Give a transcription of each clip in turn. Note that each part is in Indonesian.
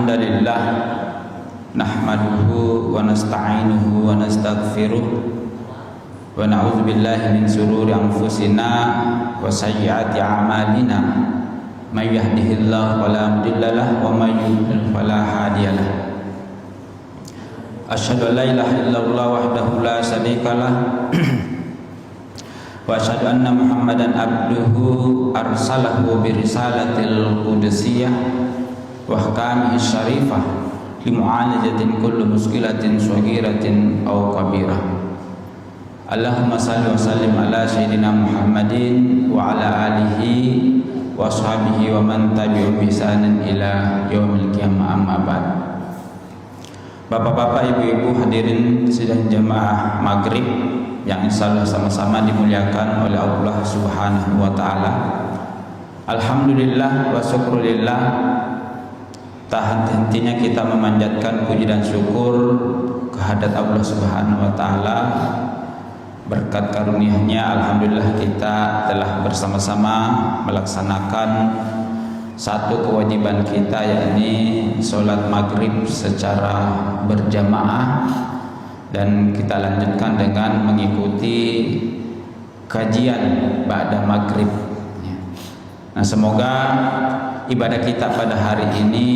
Alhamdulillah nahmaduhu wa nasta'inuhu wa nastaghfiruh wa na'udzu billahi min shururi anfusina wa sayyiati a'malina may yahdihillahu fala mudilla lahu wa may yudlil fala hadiya lahu. Asyhadu an la ilaha illallah wahdahu la syarika lah wa asyhadu anna Muhammadan abduhu arsalahu bi risalatil qudsiyah wa ahkamihi syarifah li mu'alajatin kulli muskilatin shaghiratin aw kabirah. Allahumma salli wa sallim ala sayyidina Muhammadin wa ala alihi wa ashabihi wa man tabi'ahum bi ihsanin ila yaumil qiyamah, amma ba'd. Bapak-bapak, ibu-ibu hadirin sidang jamaah maghrib yang insyaallah sama-sama dimuliakan oleh Allah Subhanahu wa taala. Alhamdulillah wa syukurillah, tak henti-hentinya kita memanjatkan puji dan syukur kehadirat Allah Subhanahu wa taala. Berkat karunia-Nya alhamdulillah kita telah bersama-sama melaksanakan satu kewajiban kita, yakni sholat maghrib secara berjamaah, dan kita lanjutkan dengan mengikuti kajian ba'da maghrib. Nah, semoga ibadah kita pada hari ini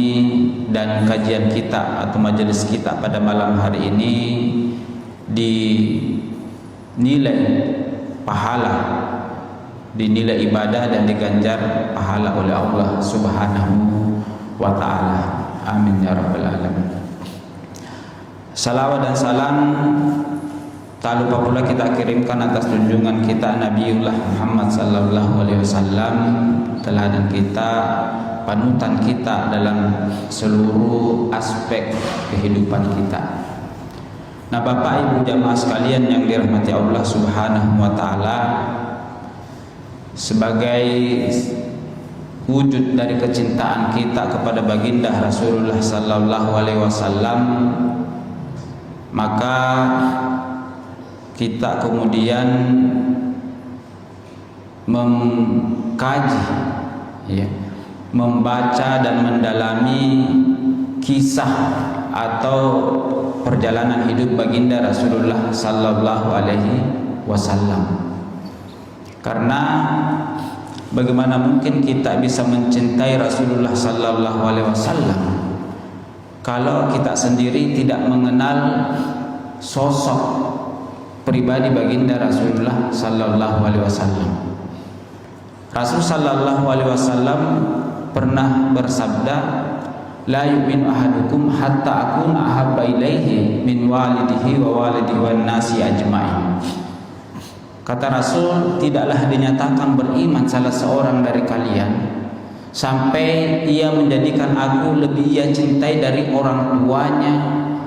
dan kajian kita atau majelis kita pada malam hari ini dinilai pahala, dinilai ibadah dan diganjar pahala oleh Allah Subhanahu wa taala. Amin ya rabbal alamin. Salawat dan salam tak lupa pula kita kirimkan atas junjungan kita Nabiullah Muhammad sallallahu alaihi wasallam, teladan kita, panutan kita dalam seluruh aspek kehidupan kita. Nah, Bapak Ibu jamaah sekalian yang dirahmati Allah Subhanahu wa taala, sebagai wujud dari kecintaan kita kepada baginda Rasulullah sallallahu alaihi wasallam, maka kita kemudian mengkaji, membaca dan mendalami kisah atau perjalanan hidup baginda Rasulullah sallallahu alaihi wasallam. Karena bagaimana mungkin kita bisa mencintai Rasulullah sallallahu alaihi wasallam kalau kita sendiri tidak mengenal sosok pribadi baginda Rasulullah sallallahu alaihi wasallam. Rasul sallallahu alaihi wasallam pernah bersabda, la yu'minu ahadukum hatta akuna ahabba ilaihi min walidihi wa walidihi wan nasi ajma'in. Kata Rasul, tidaklah dinyatakan beriman salah seorang dari kalian sampai ia menjadikan aku lebih ia cintai dari orang tuanya,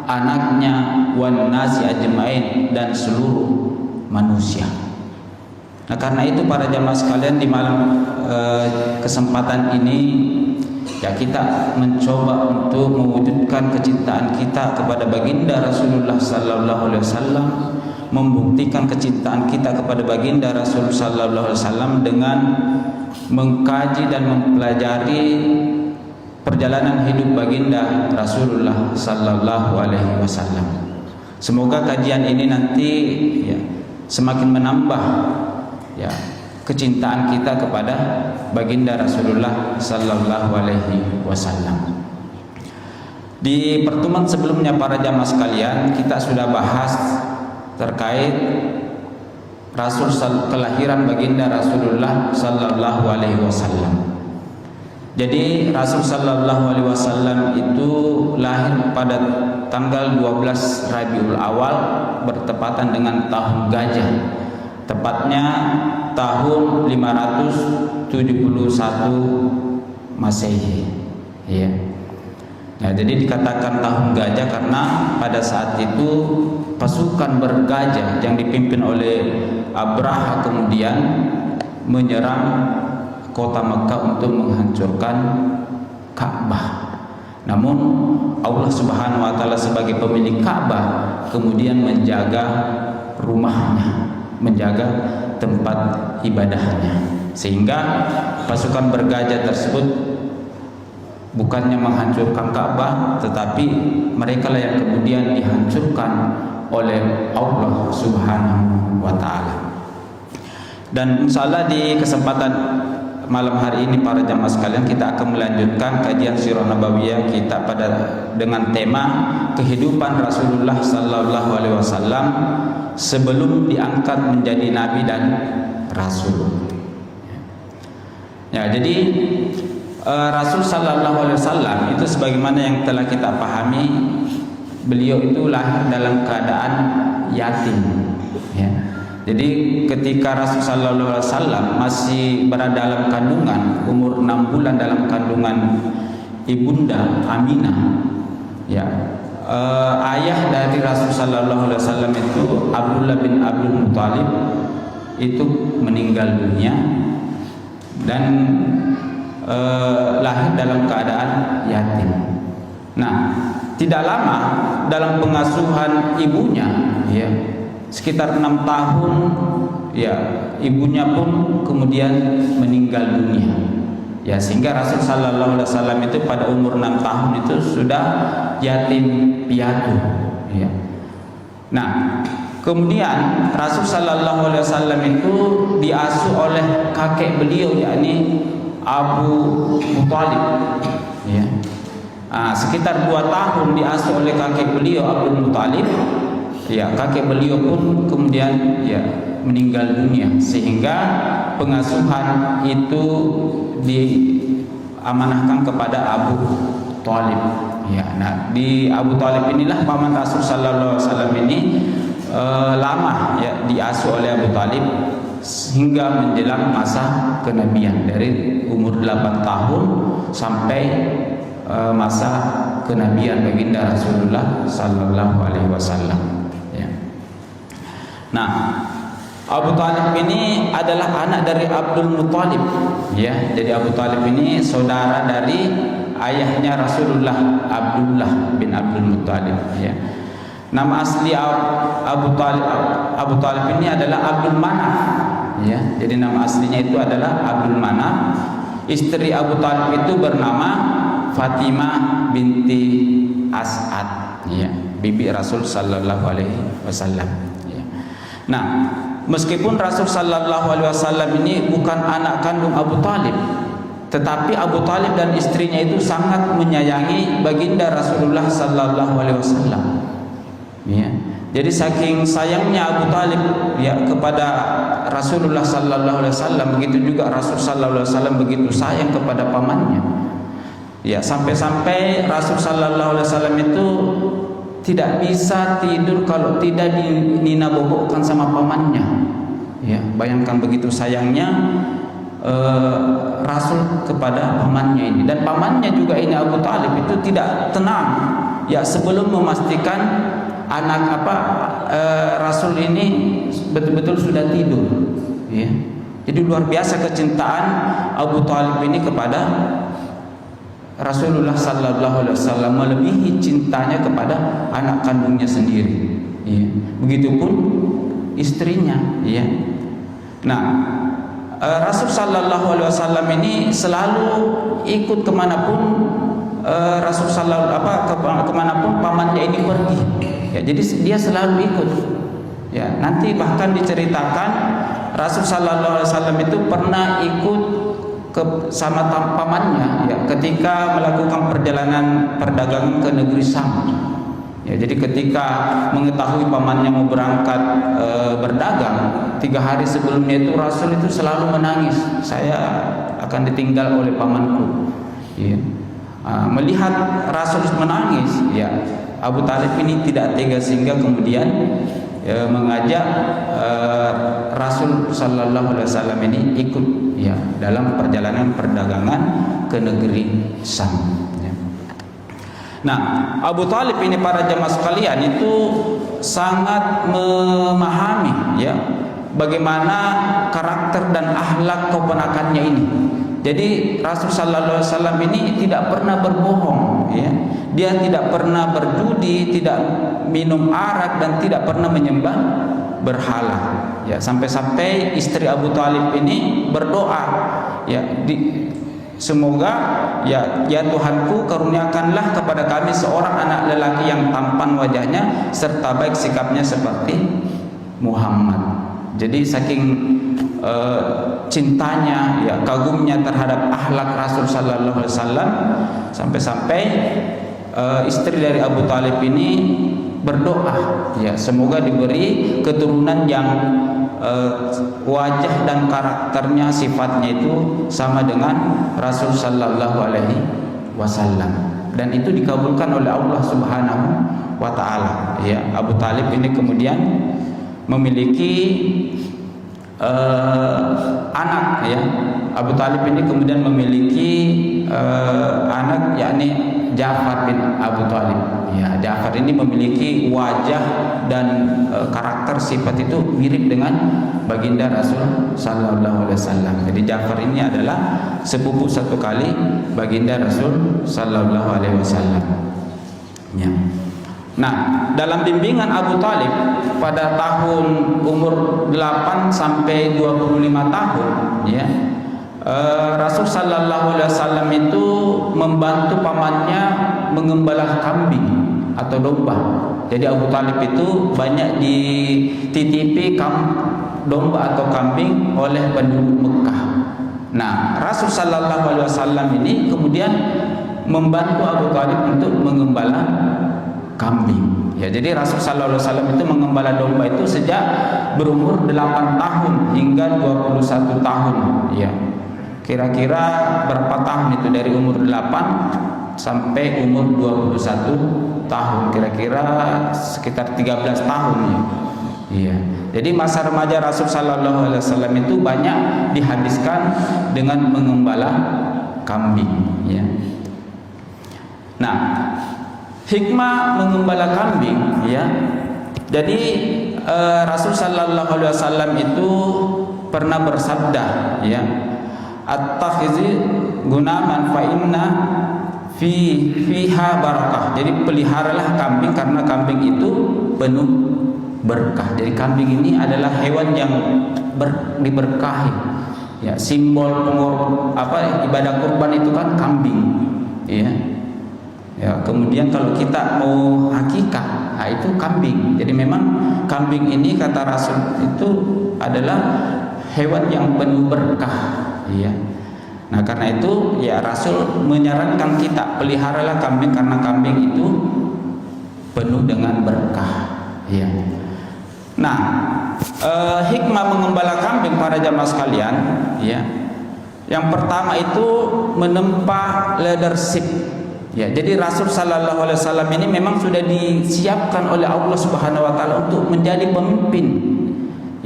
anaknya, wan nasi ajma'in, dan seluruh manusia. Nah, karena itu para jamaah sekalian, di malam kesempatan ini ya kita mencoba untuk mewujudkan kecintaan kita kepada baginda Rasulullah sallallahu alaihi wasallam, membuktikan kecintaan kita kepada baginda Rasul sallallahu alaihi wasallam dengan mengkaji dan mempelajari perjalanan hidup baginda Rasulullah sallallahu alaihi wasallam. Semoga kajian ini nanti ya semakin menambah ya kecintaan kita kepada baginda Rasulullah sallallahu alaihi wasallam. Di pertemuan sebelumnya para jamaah sekalian, kita sudah bahas terkait kelahiran baginda Rasulullah sallallahu alaihi wasallam. Jadi Rasul sallallahu alaihi wasallam itu lahir pada tanggal 12 Rabiul Awal bertepatan dengan tahun gajah. Tepatnya tahun 571 Masehi. Ya. Nah, jadi dikatakan tahun gajah karena pada saat itu pasukan bergajah yang dipimpin oleh Abraha kemudian menyerang kota Mekah untuk menghancurkan Ka'bah. Namun Allah Subhanahu wa taala sebagai pemilik Ka'bah kemudian menjaga rumahnya, menjaga tempat ibadahnya, sehingga pasukan bergajah tersebut bukannya menghancurkan Ka'bah, tetapi mereka lah yang kemudian dihancurkan oleh Allah Subhanahu wa taala. Dan insyaallah di kesempatan malam hari ini para jamaah sekalian, kita akan melanjutkan kajian sirah nabawiyah kita pada dengan tema kehidupan Rasulullah sallallahu alaihi wasallam sebelum diangkat menjadi nabi dan rasul. Ya, jadi Rasul sallallahu alaihi wasallam itu sebagaimana yang telah kita pahami, beliau itu lahir dalam keadaan yatim, ya. Jadi ketika Rasul sallallahu alaihi wasallam masih berada dalam kandungan, umur 6 bulan dalam kandungan ibunda Aminah, ya, ayah dari Rasul sallallahu alaihi wasallam itu Abdullah bin Abdul Muthalib itu meninggal dunia dan lahir dalam keadaan yatim. Nah, tidak lama dalam pengasuhan ibunya, ya, sekitar 6 tahun, ya, ibunya pun kemudian meninggal dunia, ya, sehingga Rasul sallallahu alaihi wasallam itu pada umur 6 tahun itu sudah yatim piatu, ya. Nah, kemudian Rasul sallallahu alaihi wasallam itu diasuh oleh kakek beliau, yakni Abu Muthalib, ya. Sekitar 2 tahun diasuh oleh kakek beliau Abu Muthalib. Ya, kakek beliau pun kemudian, ya, meninggal dunia, sehingga pengasuhan itu diamanahkan kepada Abu Thalib. Ya, nah, di Abu Thalib inilah paman Rasul sallallahu alaihi wasallam ini lama, ya, diasuh oleh Abu Thalib hingga menjelang masa kenabian, dari umur 8 tahun sampai masa kenabian baginda Rasulullah sallallahu alaihi wasallam, ya. Nah, Abu Thalib ini adalah anak dari Abdul Muthalib, ya. Jadi Abu Thalib ini saudara dari ayahnya Rasulullah, Abdullah bin Abdul Muthalib, ya. Nama asli Abu Thalib ini adalah Abdul Manaf, ya. Jadi nama aslinya itu adalah Abdul Manaf. Istri Abu Thalib itu bernama Fatimah binti As'ad, ya, bibi Rasul sallallahu alaihi wasallam, ya. Nah, meskipun Rasul sallallahu alaihi wasallam ini bukan anak kandung Abu Thalib, tetapi Abu Thalib dan istrinya itu sangat menyayangi baginda Rasulullah sallallahu alaihi wasallam, ya. Jadi saking sayangnya Abu Thalib, ya, kepada Rasulullah sallallahu alaihi wasallam, begitu juga Rasul sallallahu alaihi wasallam begitu sayang kepada pamannya. Ya, sampai-sampai Rasul sallallahu alaihi wasallam itu tidak bisa tidur kalau tidak dinabobokkan sama pamannya. Ya, bayangkan begitu sayangnya Rasul kepada pamannya ini, dan pamannya juga ini Abu Thalib itu tidak tenang, ya, sebelum memastikan anak Rasul ini betul-betul sudah tidur, ya. Jadi luar biasa kecintaan Abu Thalib ini kepada Rasulullah sallallahu alaihi wasallam, melebihi cintanya kepada anak kandungnya sendiri, ya. Begitupun istrinya, ya. Nah, Rasul sallallahu alaihi wasallam ini selalu ikut kemanapun Rasul kemanapun pamannya ini pergi, ya. Jadi dia selalu ikut, ya. Nanti bahkan diceritakan Rasul sallallahu alaihi wasallam itu pernah ikut sama pamannya, ya, ketika melakukan perjalanan perdagangan ke negeri Syam, ya. Jadi ketika mengetahui pamannya mau berangkat berdagang 3 hari sebelumnya itu, Rasul itu selalu menangis, saya akan ditinggal oleh pamanku, ya. Melihat Rasul menangis, ya, Abu Thalib ini tidak tega, sehingga kemudian mengajak Rasul sallallahu alaihi wasallam ini ikut, ya, dalam perjalanan perdagangan ke negeri Syam, ya. Nah, Abu Thalib ini para jemaah sekalian itu sangat memahami, ya, bagaimana karakter dan akhlak keponakannya ini. Jadi Rasul sallallahu alaihi wasallam ini tidak pernah berbohong, ya. Dia tidak pernah berjudi, tidak minum arak, dan tidak pernah menyembah berhala, ya. Sampai-sampai istri Abu Thalib ini berdoa, ya, semoga, ya Tuhanku, karuniakanlah kepada kami seorang anak lelaki yang tampan wajahnya serta baik sikapnya seperti Muhammad. Jadi saking cintanya, ya kagumnya terhadap akhlak Rasul sallallahu alaihi wasallam, sampai-sampai istri dari Abu Talib ini berdoa, ya semoga diberi keturunan yang wajah dan karakternya, sifatnya itu sama dengan Rasul sallallahu alaihi wasallam, dan itu dikabulkan oleh Allah Subhanahu wa taala. Ya, Abu Talib ini kemudian memiliki anak, ya. Abu Talib ini kemudian memiliki anak, yakni Ja'far bin Abu Talib. Ya, Ja'far ini memiliki wajah dan karakter sifat itu mirip dengan baginda Rasul sallallahu alaihi wasallam. Jadi Ja'far ini adalah sepupu satu kali baginda Rasul sallallahu alaihi wasallam. Ya. Nah, dalam bimbingan Abu Talib pada tahun umur 8 sampai 25 tahun, ya, Rasul sallallahu alaihi wasallam itu membantu pamannya mengembala kambing atau domba. Jadi Abu Talib itu banyak dititipi domba atau kambing oleh penduduk Mekah. Nah, Rasul sallallahu alaihi wasallam ini kemudian membantu Abu Talib untuk mengembala kambing. Ya, jadi Rasul sallallahu alaihi wasallam itu mengembala domba itu sejak berumur 8 tahun hingga 21 tahun, ya. Kira-kira berapa tahun itu, dari umur 8 sampai umur 21 tahun, kira-kira sekitar 13 tahun, ya. Iya. Jadi masa remaja Rasul sallallahu alaihi wasallam itu banyak dihabiskan dengan mengembala kambing, ya. Nah, hikmah mengembala kambing, ya. Jadi Rasul sallallahu alaihi wasallam itu pernah bersabda, ya, at-takhizi gunaman fa inna fiha barakah. Jadi peliharalah kambing karena kambing itu penuh berkah. Jadi kambing ini adalah hewan yang diberkahi. Ya, simbol ibadah kurban itu kan kambing, ya. Ya, kemudian kalau kita mau akikah, nah itu kambing. Jadi memang kambing ini kata Rasul itu adalah hewan yang penuh berkah, ya. Nah, karena itu ya Rasul menyarankan kita peliharalah kambing karena kambing itu penuh dengan berkah, ya. Nah, hikmah mengembala kambing para jamaah sekalian, ya. Yang pertama itu menempa leadership. Ya, jadi Rasul sallallahu alaihi wasallam ini memang sudah disiapkan oleh Allah Subhanahu wa taala untuk menjadi pemimpin.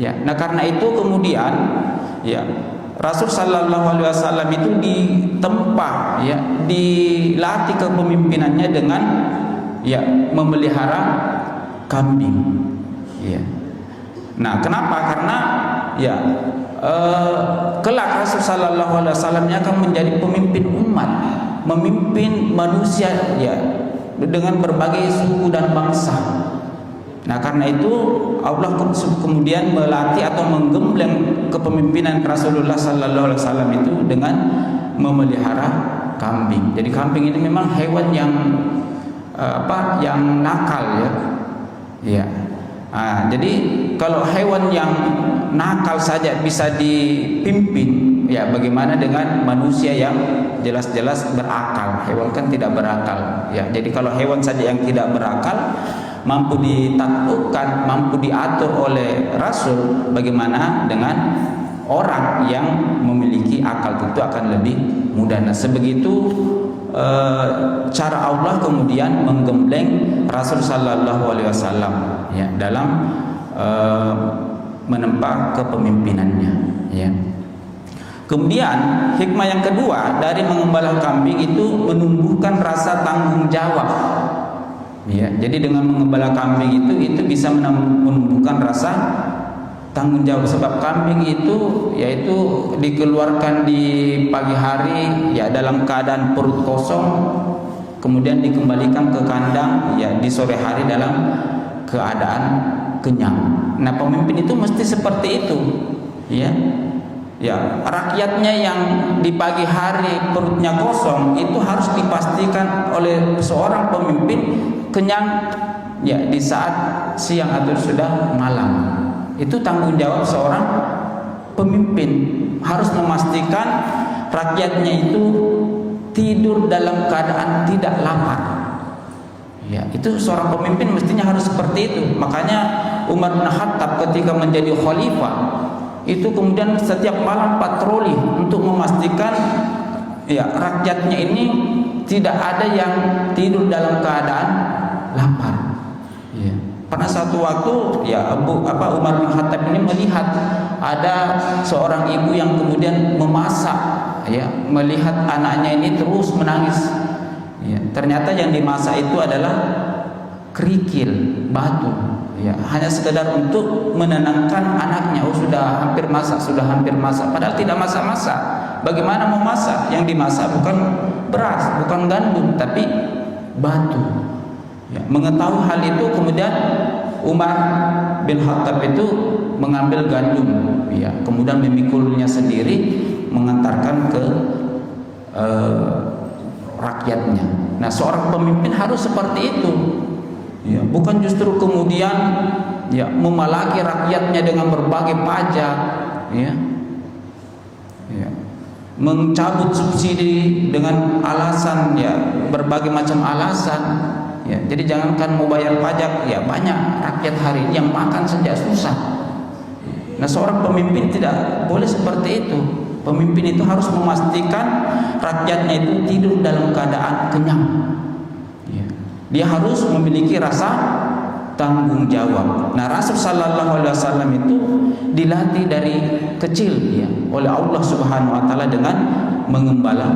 Ya, nah karena itu kemudian, ya, Rasul sallallahu alaihi wasallam itu ditempa, ya, dilatih kepemimpinannya dengan, ya, memelihara kambing, ya. Nah, kenapa? Karena, ya, kelak Rasul sallallahu alaihi wasallam akan menjadi pemimpin umat, memimpin manusia, ya, dengan berbagai suku dan bangsa. Nah, karena itu Allah kemudian melatih atau menggembleng kepemimpinan Rasulullah sallallahu alaihi wasallam itu dengan memelihara kambing. Jadi kambing ini memang hewan yang yang nakal, ya. Ya. Nah, jadi kalau hewan yang nakal saja bisa dipimpin, ya bagaimana dengan manusia yang jelas-jelas berakal? Hewan kan tidak berakal, ya. Jadi kalau hewan saja yang tidak berakal mampu ditaklukkan, mampu diatur oleh Rasul, bagaimana dengan orang yang memiliki akal? Tentu akan lebih mudah. Nah, sebegitu cara Allah kemudian menggembleng Rasul sallallahu alaihi wasallam, ya, dalam menempa kepemimpinannya, ya. Kemudian hikmah yang kedua dari mengembala kambing itu menumbuhkan rasa tanggung jawab. Ya, jadi dengan mengembala kambing itu bisa menumbuhkan rasa tanggung jawab, sebab kambing itu yaitu dikeluarkan di pagi hari, ya, dalam keadaan perut kosong, kemudian dikembalikan ke kandang, ya, di sore hari dalam keadaan kenyang. Nah, pemimpin itu mesti seperti itu, ya. ya rakyatnya yang di pagi hari perutnya kosong itu harus dipastikan oleh seorang pemimpin kenyang ya di saat siang atau sudah malam. Itu tanggung jawab seorang pemimpin, harus memastikan rakyatnya itu tidur dalam keadaan tidak lapar. Ya, itu seorang pemimpin mestinya harus seperti itu. Makanya Umar bin Khattab ketika menjadi khalifah itu kemudian setiap malam patroli untuk memastikan ya rakyatnya ini tidak ada yang tidur dalam keadaan lapar. Ya. Pada satu waktu ya Umar bin Khattab ini melihat ada seorang ibu yang kemudian memasak, ya, melihat anaknya ini terus menangis. Ya, ternyata yang dimasak itu adalah kerikil, batu. Ya, hanya sekedar untuk menenangkan anaknya. Oh, sudah hampir masak. Padahal tidak masak-masak. Bagaimana mau masak? Yang dimasak bukan beras, bukan gandum, tapi batu. Ya, mengetahui hal itu kemudian Umar bin Khattab itu mengambil gandum, ya, kemudian memikulnya sendiri mengantarkan ke rakyatnya. Nah, seorang pemimpin harus seperti itu. Ya, bukan justru kemudian ya memalaki rakyatnya dengan berbagai pajak, ya, ya, mencabut subsidi dengan alasan ya berbagai macam alasan. Ya, jadi jangankan mau bayar pajak, ya banyak rakyat hari ini yang makan saja susah. Nah, seorang pemimpin tidak boleh seperti itu. Pemimpin itu harus memastikan rakyatnya itu tidur dalam keadaan kenyang. Ya. Dia harus memiliki rasa tanggung jawab. Nah, Rasul Sallallahu Alaihi Wasallam itu dilatih dari kecil ya oleh Allah Subhanahu Wa Taala dengan mengembala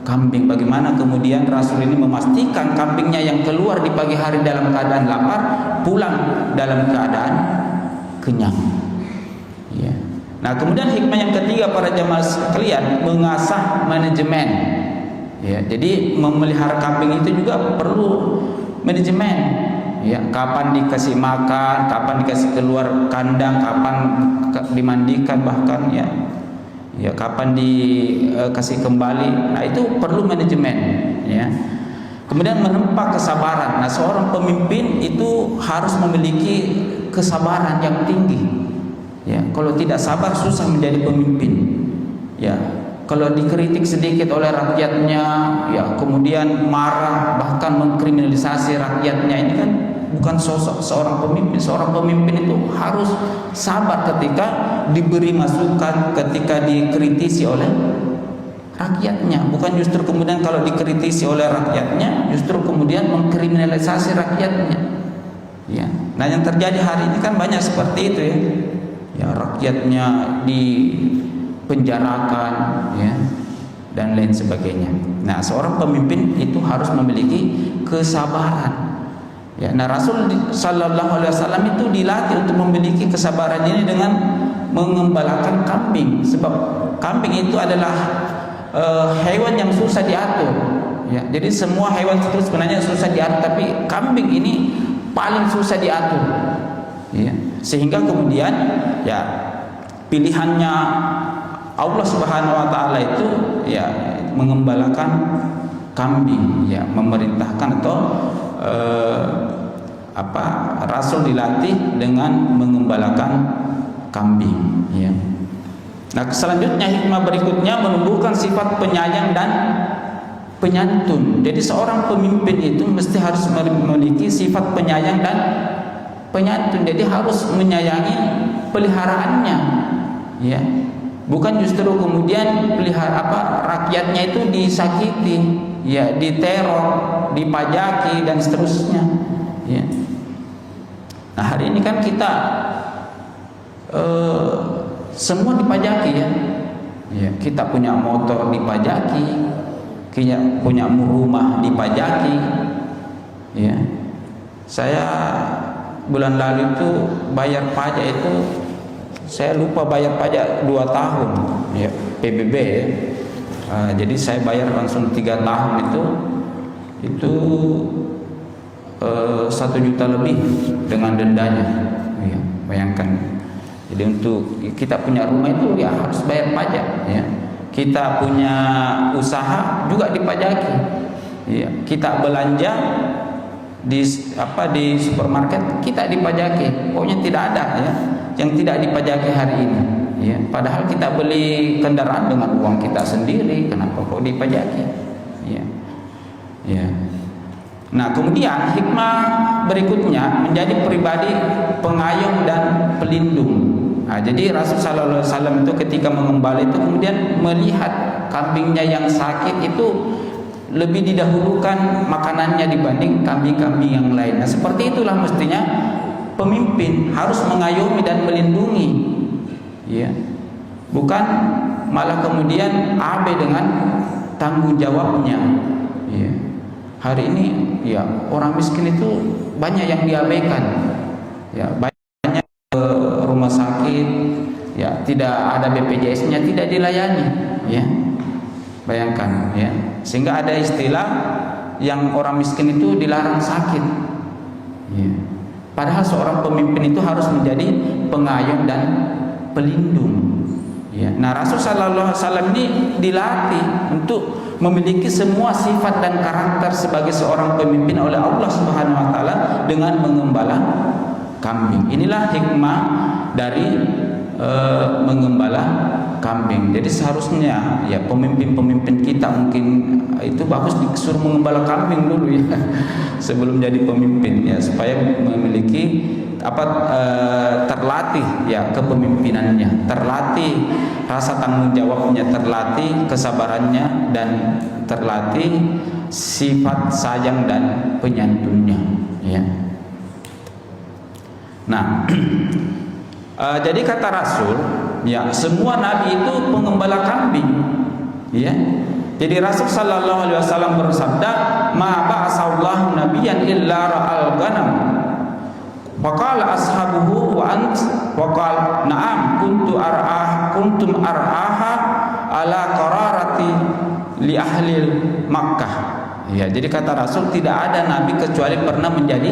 kambing. Bagaimana kemudian Rasul ini memastikan kambingnya yang keluar di pagi hari dalam keadaan lapar pulang dalam keadaan kenyang. Ya. Nah, kemudian hikmah yang ketiga para jamaah sekalian, mengasah manajemen. Ya, jadi memelihara kambing itu juga perlu manajemen. Ya, kapan dikasih makan, kapan dikasih keluar kandang, kapan dimandikan bahkan ya. Ya, kapan dikasih kembali. Nah, itu perlu manajemen, ya. Kemudian menempa kesabaran. Nah, seorang pemimpin itu harus memiliki kesabaran yang tinggi. Ya, kalau tidak sabar susah menjadi pemimpin. Ya, kalau dikritik sedikit oleh rakyatnya, ya kemudian marah bahkan mengkriminalisasi rakyatnya, ini kan bukan sosok seorang pemimpin. Seorang pemimpin itu harus sabar ketika diberi masukan, ketika dikritisi oleh rakyatnya. Bukan justru kemudian kalau dikritisi oleh rakyatnya, justru kemudian mengkriminalisasi rakyatnya. Ya. Nah, yang terjadi hari ini kan banyak seperti itu ya. Ya, rakyatnya dipenjarakan ya dan lain sebagainya. Nah, seorang pemimpin itu harus memiliki kesabaran. Ya, nah Rasul Sallallahu Alaihi Wasallam itu dilatih untuk memiliki kesabaran ini dengan mengembalakan kambing. Sebab kambing itu adalah hewan yang susah diatur. Ya, jadi semua hewan itu sebenarnya susah diatur, tapi kambing ini paling susah diatur. Ya, sehingga kemudian ya pilihannya Allah Subhanahu Wa Taala itu ya mengembalakan kambing, ya memerintahkan atau Rasul dilatih dengan mengembalakan kambing. Ya. Nah, selanjutnya hikmah berikutnya menumbuhkan sifat penyayang dan penyantun. Jadi seorang pemimpin itu mesti harus memiliki sifat penyayang dan penyantun. Jadi harus menyayangi peliharaannya, ya. Bukan justru kemudian rakyatnya itu disakiti, ya, diteror, dipajaki dan seterusnya, ya. Nah, hari ini kan kita semua dipajaki ya. Ya, kita punya motor dipajaki, kita punya rumah dipajaki, ya. Saya bulan lalu itu bayar pajak itu, saya lupa bayar pajak 2 tahun ya, PBB ya. Jadi saya bayar langsung 3 tahun itu 1 juta lebih dengan dendanya ya, bayangkan Jadi untuk kita punya rumah itu ya harus bayar pajak, ya. Kita punya usaha juga dipajaki, ya. Kita belanja di supermarket kita dipajaki. Pokoknya tidak ada ya yang tidak dipajaki hari ini, ya. Padahal kita beli kendaraan dengan uang kita sendiri, kenapa kok dipajaki, ya. Ya. Nah, kemudian hikmah berikutnya menjadi pribadi pengayom dan pelindung. Nah, jadi Rasul sallallahu alaihi wasallam itu ketika mengembala itu kemudian melihat kambingnya yang sakit itu lebih didahulukan makanannya dibanding kambing-kambing yang lain. Nah, seperti itulah mestinya pemimpin harus mengayomi dan melindungi, ya. Bukan malah kemudian abai dengan tanggung jawabnya, ya. Hari ini ya orang miskin itu banyak yang diabaikan, ya, banyak rumah sakit ya tidak ada BPJS-nya, tidak dilayani, ya. Bayangkan, ya. Sehingga ada istilah yang orang miskin itu dilarang sakit, ya. Padahal seorang pemimpin itu harus menjadi pengayom dan pelindung, ya. Nah, Rasul sallallahu alaihi wasallam ini dilatih untuk memiliki semua sifat dan karakter sebagai seorang pemimpin oleh Allah Subhanahu wa taala dengan mengembala kambing. Inilah hikmah dari mengembala kambing. Jadi seharusnya ya pemimpin-pemimpin kita mungkin itu bagus disuruh mengembala kambing dulu, ya, sebelum jadi pemimpin, ya, supaya memiliki terlatih ya kepemimpinannya, terlatih rasa tanggung jawabnya, terlatih kesabarannya, dan terlatih sifat sayang dan penyantunnya, ya. Nah, jadi kata Rasul, ya, semua nabi itu pengembala kambing, ya. Jadi Rasul sallallahu alaihi wasallam bersabda, "Ma ba'asallahu nabiyyan illa ra'al ghanam." Faqala ashabuhu wa ant waqal na'am kuntum ar'aha ala qararati li ahli Makkah. Ya, jadi kata Rasul tidak ada nabi kecuali pernah menjadi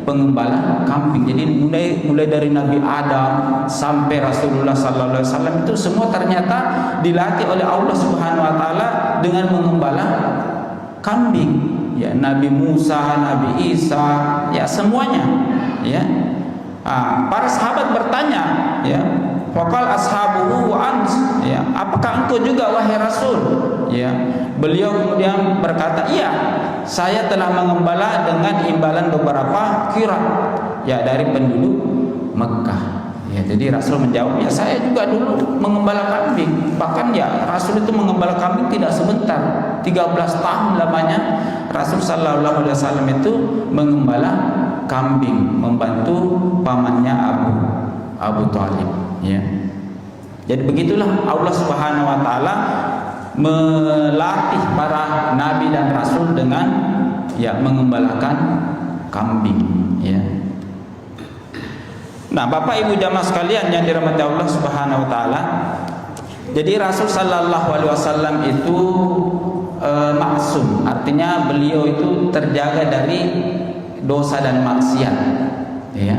pengembala kambing. Jadi mulai dari Nabi Adam sampai Rasulullah sallallahu alaihi wasallam itu semua ternyata dilatih oleh Allah Subhanahu wa taala dengan mengembala kambing. Ya, Nabi Musa, Nabi Isa, ya semuanya, ya. Para sahabat bertanya, ya, faqal ashabuhu wa ant, ya, apakah engkau juga wahai Rasul? Ya, beliau kemudian berkata, iya, saya telah mengembala dengan imbalan beberapa qirat, ya, dari penduduk Mekah. Ya, jadi Rasul menjawab, ya, saya juga dulu mengembala kambing. Bahkan ya Rasul itu mengembala kambing tidak sebentar, 13 tahun lamanya Rasul sallallahu alaihi wasallam itu mengembala kambing, membantu pamannya Abu Thalib, ya. Jadi begitulah Allah Subhanahu wa taala melatih para nabi dan rasul dengan ya mengembalakan kambing, ya. Nah, Bapak Ibu jamaah sekalian yang dirahmati Allah Subhanahu wa taala, jadi Rasul sallallahu alaihi wasallam itu maksum, artinya beliau itu terjaga dari dosa dan maksiat, ya.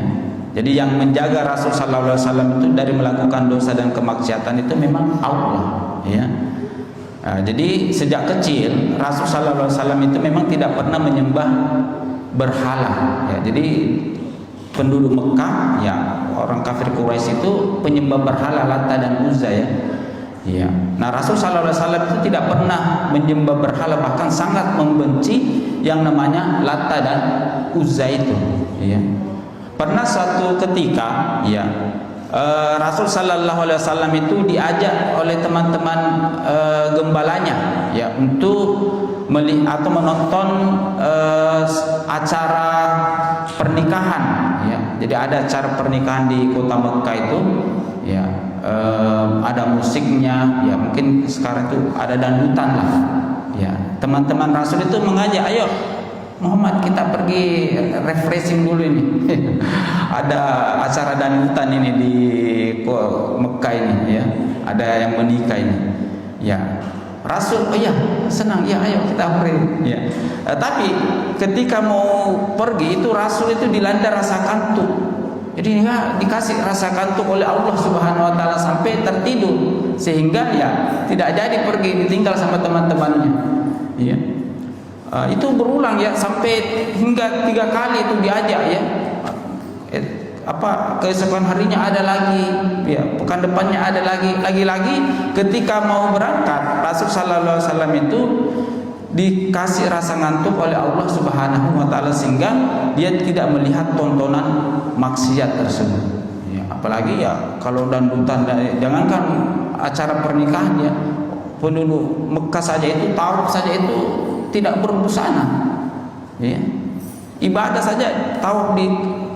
Jadi yang menjaga Rasul sallallahu alaihi wasallam itu dari melakukan dosa dan kemaksiatan itu memang Allah, ya. Nah, jadi sejak kecil Rasul sallallahu alaihi wasallam itu memang tidak pernah menyembah berhala, ya. Jadi penduduk Mekah, ya, orang kafir Quraisy itu penyembah berhala Lata dan Uzza, ya. Ya. Nah, Rasul sallallahu alaihi wasallam itu tidak pernah menyembah berhala, bahkan sangat membenci yang namanya Lata dan Uzza itu, ya. Pernah suatu ketika, ya, Rasul sallallahu alaihi wasallam itu diajak oleh teman-teman gembalanya, ya, untuk melihat atau menonton acara pernikahan, ya. Jadi ada acara pernikahan di kota Mekah itu, ya, ada musiknya, ya, mungkin sekarang itu ada dangdutan lah, ya. Teman-teman Rasul itu mengajak, ayo Muhammad, kita pergi refreshing dulu ini. Ada acara dangdutan ini di Mekah ini, ya. Ada yang menikah ini, ya. Rasul, oh iya, senang, ya, ayo kita pergi, ya. Tapi ketika mau pergi itu Rasul itu dilanda rasa kantuk, Jadi ya dikasih rasa kantuk oleh Allah Subhanahu wa taala sampai tertidur, sehingga ya tidak jadi pergi, ditinggal sama teman-temannya. Ya. Itu berulang ya, sampai hingga 3 kali itu diajak ya. Keesokan harinya ada lagi, ya, pekan depannya ada lagi ketika mau berangkat Rasul sallallahu alaihi wasallam itu dikasih rasa ngantuk oleh Allah Subhanahu wa taala sehingga dia tidak melihat tontonan maksiat tersebut. Ya, apalagi ya kalau dangdutan, jangankan acara pernikahan ya, penduduk Mekah saja itu, tawaf saja itu tidak berbusana. Ya. Ibadah saja tawaf di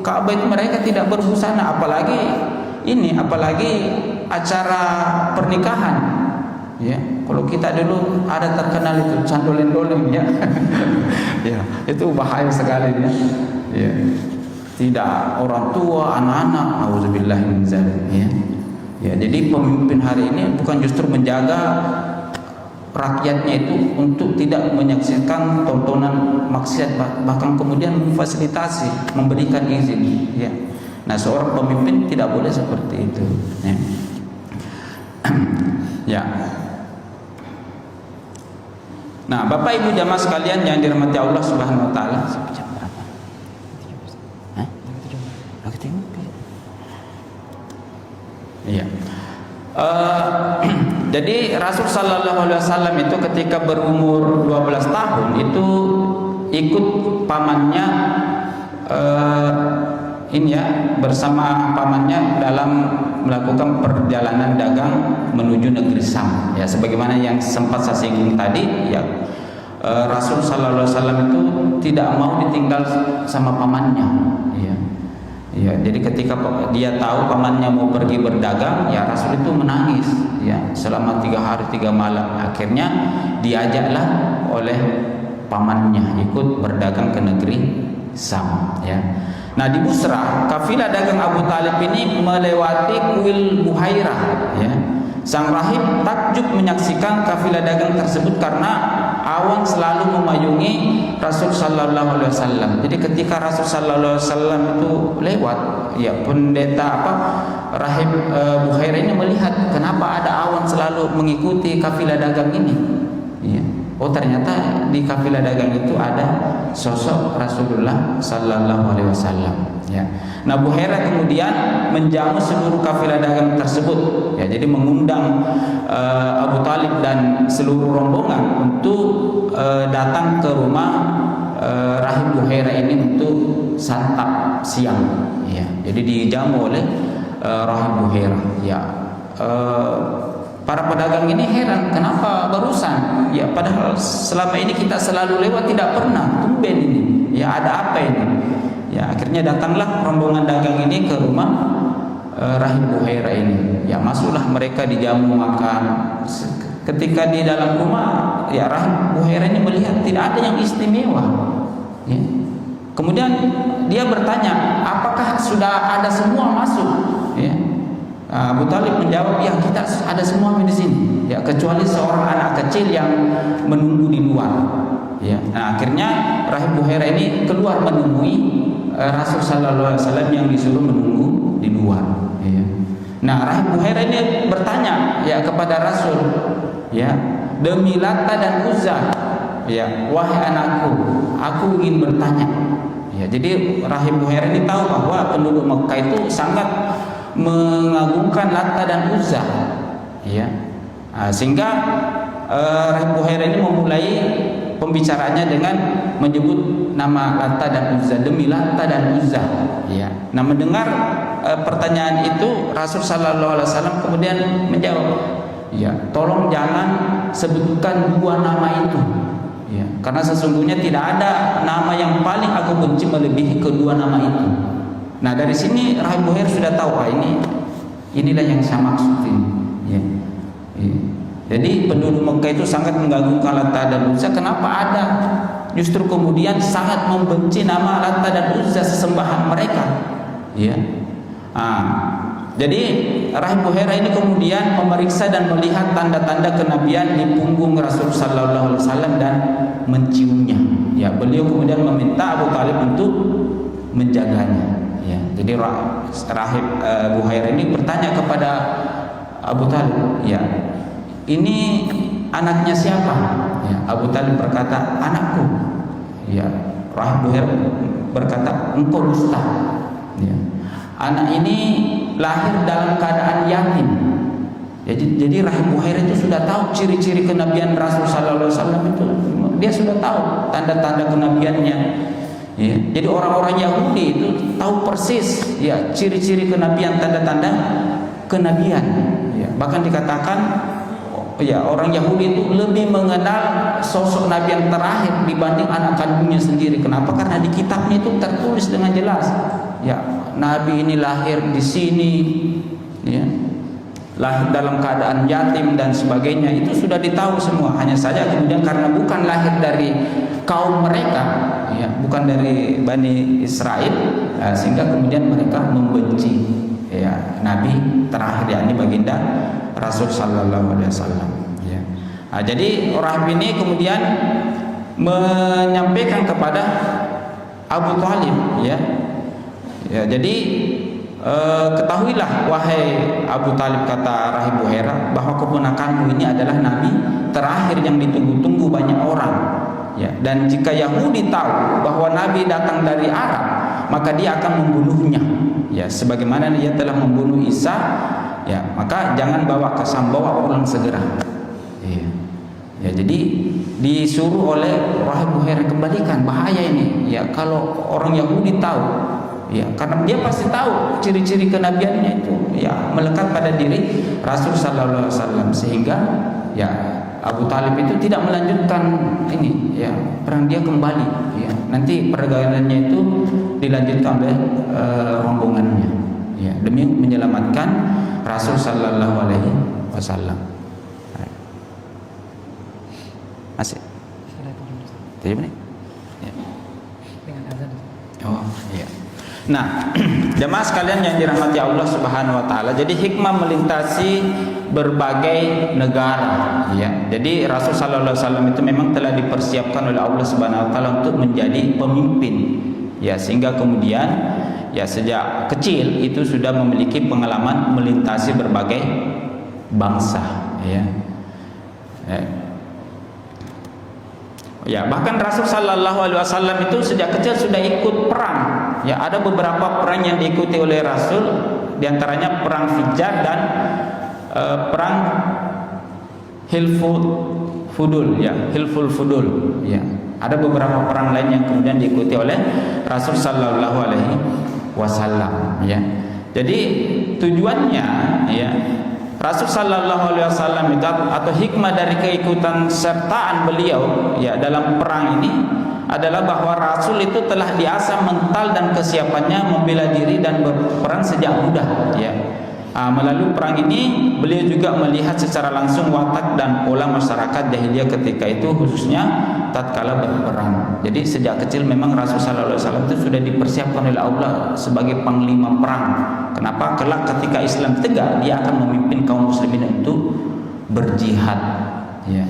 Ka'bah itu mereka tidak berbusana, apalagi acara pernikahan. Ya, kalau kita dulu ada terkenal itu candolen-dolen ya. Ya, itu bahaya sekali ya. Ya. Tidak orang tua, anak-anak, auzubillahi min dzalik ya. Ya, jadi pemimpin hari ini bukan justru menjaga rakyatnya itu untuk tidak menyaksikan tontonan maksiat, bahkan kemudian memfasilitasi, memberikan izin ya. Nah, seorang pemimpin tidak boleh seperti itu ya. Ya. Nah, Bapak Ibu jamaah sekalian yang dirahmati Allah Subhanahu wa taala. Jam berapa? Hah? Iya. Jadi Rasul sallallahu alaihi wasallam itu ketika berumur 12 tahun itu ikut pamannya bersama pamannya dalam melakukan perjalanan dagang menuju negeri Syam. Ya, sebagaimana yang sempat saya singgung tadi, ya, Rasul sallallahu alaihi wasallam itu tidak mau ditinggal sama pamannya. Ya. Ya, jadi ketika dia tahu pamannya mau pergi berdagang, ya Rasul itu menangis ya selama 3 hari 3 malam. Akhirnya diajaklah oleh pamannya ikut berdagang ke negeri Syam ya. Nah, di Busra, kafilah dagang Abu Talib ini melewati kuil Buhairah ya. Sang rahib takjub menyaksikan kafilah dagang tersebut karena awan selalu memayungi Rasul sallallahu alaihi wasallam. Jadi ketika Rasul sallallahu alaihi wasallam itu lewat, ya pendeta rahib Buhairah ini melihat kenapa ada awan selalu mengikuti kafilah dagang ini. Ya. Oh, ternyata di kafilah dagang itu ada sosok Rasulullah sallallahu alaihi wasallam ya. Nah, Buhairah kemudian menjamu seluruh kafilah dagang tersebut ya, jadi mengundang Abu Talib dan seluruh rombongan untuk datang ke rumah rahib Buhairah ini untuk santap siang ya. Jadi dijamu oleh rahib Buhairah ya. Para pedagang ini heran, kenapa barusan? Ya, padahal selama ini kita selalu lewat, tidak pernah tumben ini. Ya, ada apa ini? Ya, akhirnya datanglah rombongan dagang ini ke rumah rahib Buhairah ini. Ya, masuklah mereka dijamu makan. Ketika di dalam rumah, ya rahib Buhairah ini melihat tidak ada yang istimewa. Ya. Kemudian dia bertanya, apakah sudah ada semua masuk? Ya. Abu Talib menjawab, ya kita ada semua di sini, ya kecuali seorang anak kecil yang menunggu di luar. Ya. Nah, akhirnya rahib Buhairah ini keluar menemui Rasul sallallahu alaihi wasallam yang disuruh menunggu di luar. Ya. Nah, rahib Buhairah ini bertanya ya kepada Rasul, ya demi Lata dan Uzza, ya wahai anakku, aku ingin bertanya. Ya, jadi rahib Buhairah ini tahu bahwa penduduk Mekah itu sangat mengagungkan Lata dan Uzza ya. Sehingga rahib Buhairah ini memulai pembicaraannya dengan menyebut nama Lata dan Uzza, demi Lata dan Uzza ya. Nah, mendengar pertanyaan itu Rasul sallallahu alaihi wasallam kemudian menjawab, ya tolong jangan sebutkan 2 nama itu ya, karena sesungguhnya tidak ada nama yang paling aku benci melebihi kedua nama itu. Nah, dari sini rahib Buhairah sudah tahu, inilah yang saya maksud ini. Ya. Ya. Jadi penduduk Mekah itu sangat mengagungkan Lata dan Uzza. Kenapa ada justru kemudian sangat membenci nama Lata dan Uzza, sesembahan mereka. Ya. Jadi rahib Buhairah ini kemudian memeriksa dan melihat tanda-tanda kenabian di punggung Rasul sallallahu alaihi wasallam dan menciumnya. Ya, beliau kemudian meminta Abu Talib untuk menjaganya. Ya, Jadi rahib Buhairah ini bertanya kepada Abu Talib, ya, ini anaknya siapa? Ya, Abu Talib berkata, anakku. Ya, rahib Buhairah berkata, engkau dusta. Ya. Anak ini lahir dalam keadaan yatim. Jadi rahib Buhairah itu sudah tahu ciri-ciri kenabian Rasul sallallahu alaihi wasallam itu. Dia sudah tahu tanda-tanda kenabiannya. Ya. Jadi orang-orang Yahudi itu tahu persis ya ciri-ciri kenabian, tanda-tanda kenabian. Ya. Bahkan dikatakan ya orang Yahudi itu lebih mengenal sosok Nabi yang terakhir dibanding anak kandungnya sendiri. Kenapa? Karena di kitabnya itu tertulis dengan jelas. Ya, Nabi ini lahir di sini, ya, lahir dalam keadaan yatim dan sebagainya, itu sudah ditahu semua. Hanya saja kemudian karena bukan lahir dari kaum mereka, ya, bukan dari Bani Israel, sehingga kemudian mereka membenci ya Nabi terakhir, yakni baginda Rasul sallallahu alaihi wasallam. Ya. Nah, jadi rahib ini kemudian menyampaikan kepada Abu Talib, ya. Ya, jadi ketahuilah wahai Abu Talib, kata rahib Buhairah, bahwa keponakanmu ini adalah Nabi terakhir yang ditunggu-tunggu banyak orang. Ya, dan jika Yahudi tahu bahwa Nabi datang dari Arab, maka dia akan membunuhnya. Ya, sebagaimana dia telah membunuh Isa. Ya, maka jangan bawa kesam, bawa pulang segera. Ya. Ya, jadi disuruh oleh rahib Buhairah, kembalikan, bahaya ini. Ya, kalau orang Yahudi tahu, ya, karena dia pasti tahu ciri-ciri kenabiannya itu ya melekat pada diri Rasul sallallahu alaihi wasallam, sehingga ya Abu Talib itu tidak melanjutkan ini ya perang, dia kembali ya. Nanti perdagangannya itu dilanjutkan oleh rombongannya ya demi menyelamatkan Rasul sallallahu alaihi wasallam. Masih 7 menit. Ya. Oh, iya. Nah, jemaah sekalian yang dirahmati Allah Subhanahu wa taala, jadi hikmah melintasi berbagai negara ya. Jadi Rasul sallallahu alaihi wasallam itu memang telah dipersiapkan oleh Allah Subhanahu wa taala untuk menjadi pemimpin ya, sehingga kemudian ya sejak kecil itu sudah memiliki pengalaman melintasi berbagai bangsa ya. Ya, bahkan Rasul sallallahu alaihi wasallam itu sejak kecil sudah ikut perang. Ya, ada beberapa perang yang diikuti oleh Rasul, diantaranya perang Fijar dan perang Hilful Fudul. Ya, Hilful Fudul. Ya, ada beberapa perang lain yang kemudian diikuti oleh Rasul sallallahu alaihi wasallam. Ya, jadi tujuannya ya Rasul sallallahu alaihi wasallam itu atau hikmah dari keikutan sertaan beliau ya dalam perang ini adalah bahwa Rasul itu telah diasah mental dan kesiapannya membela diri dan berperang sejak muda ya. Melalui perang ini beliau juga melihat secara langsung watak dan pola masyarakat jahiliyah ketika itu, khususnya tatkala berperang. Jadi sejak kecil memang Rasul sallallahu alaihi wasallam itu sudah dipersiapkan oleh Allah sebagai panglima perang. Kenapa? Kelak ketika Islam tegak, dia akan memimpin kaum muslimin untuk berjihad ya.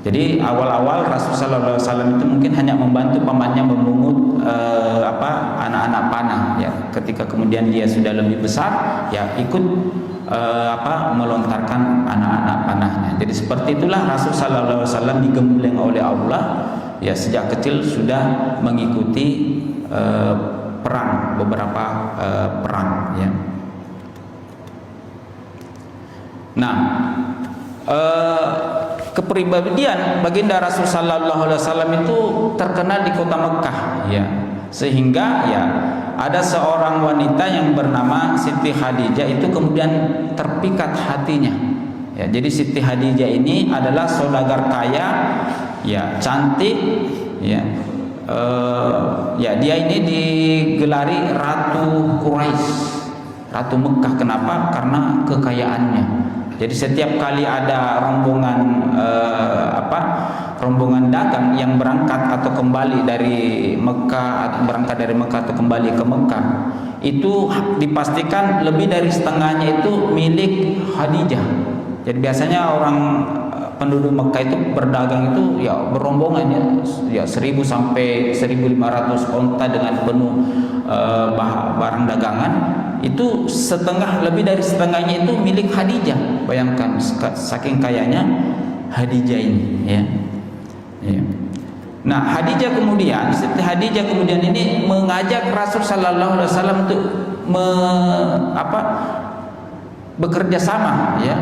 Jadi awal-awal Rasul sallallahu alaihi wasallam itu mungkin hanya membantu pamannya memungut anak-anak panah ya. Ketika kemudian dia sudah lebih besar ya ikut melontarkan anak-anak panahnya. Jadi seperti itulah Rasul sallallahu alaihi wasallam digembleng oleh Allah ya, sejak kecil sudah mengikuti perang, beberapa perang ya. Nah, kepribadian baginda Rasul sallallahu alaihi wasallam itu terkenal di kota Mekah ya, sehingga ya ada seorang wanita yang bernama Siti Khadijah itu kemudian terpikat hatinya ya. Jadi Siti Khadijah ini adalah saudagar kaya ya, cantik ya. Ya dia ini digelari Ratu Quraisy, Ratu Mekah. Kenapa? Karena kekayaannya. Jadi setiap kali ada rombongan dagang yang berangkat atau kembali dari Mekah, atau kembali ke Mekah, itu dipastikan lebih dari setengahnya itu milik Khadijah. Jadi biasanya orang penduduk Mekah itu berdagang itu ya berombongan ya 1000 sampai 1500 onta dengan penuh barang dagangan. Itu lebih dari setengahnya itu milik Khadijah. Bayangkan saking kayanya Khadijah ini ya. Nah, Khadijah kemudian ini mengajak Rasul sallallahu alaihi wasallam untuk bekerja sama ya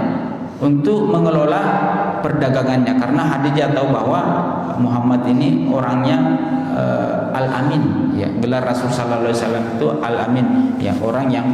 untuk mengelola perdagangannya, karena Khadijah tahu bahwa Muhammad ini orangnya Al-Amin ya. Gelar Rasul sallallahu alaihi wasallam itu Al-Amin ya, orang yang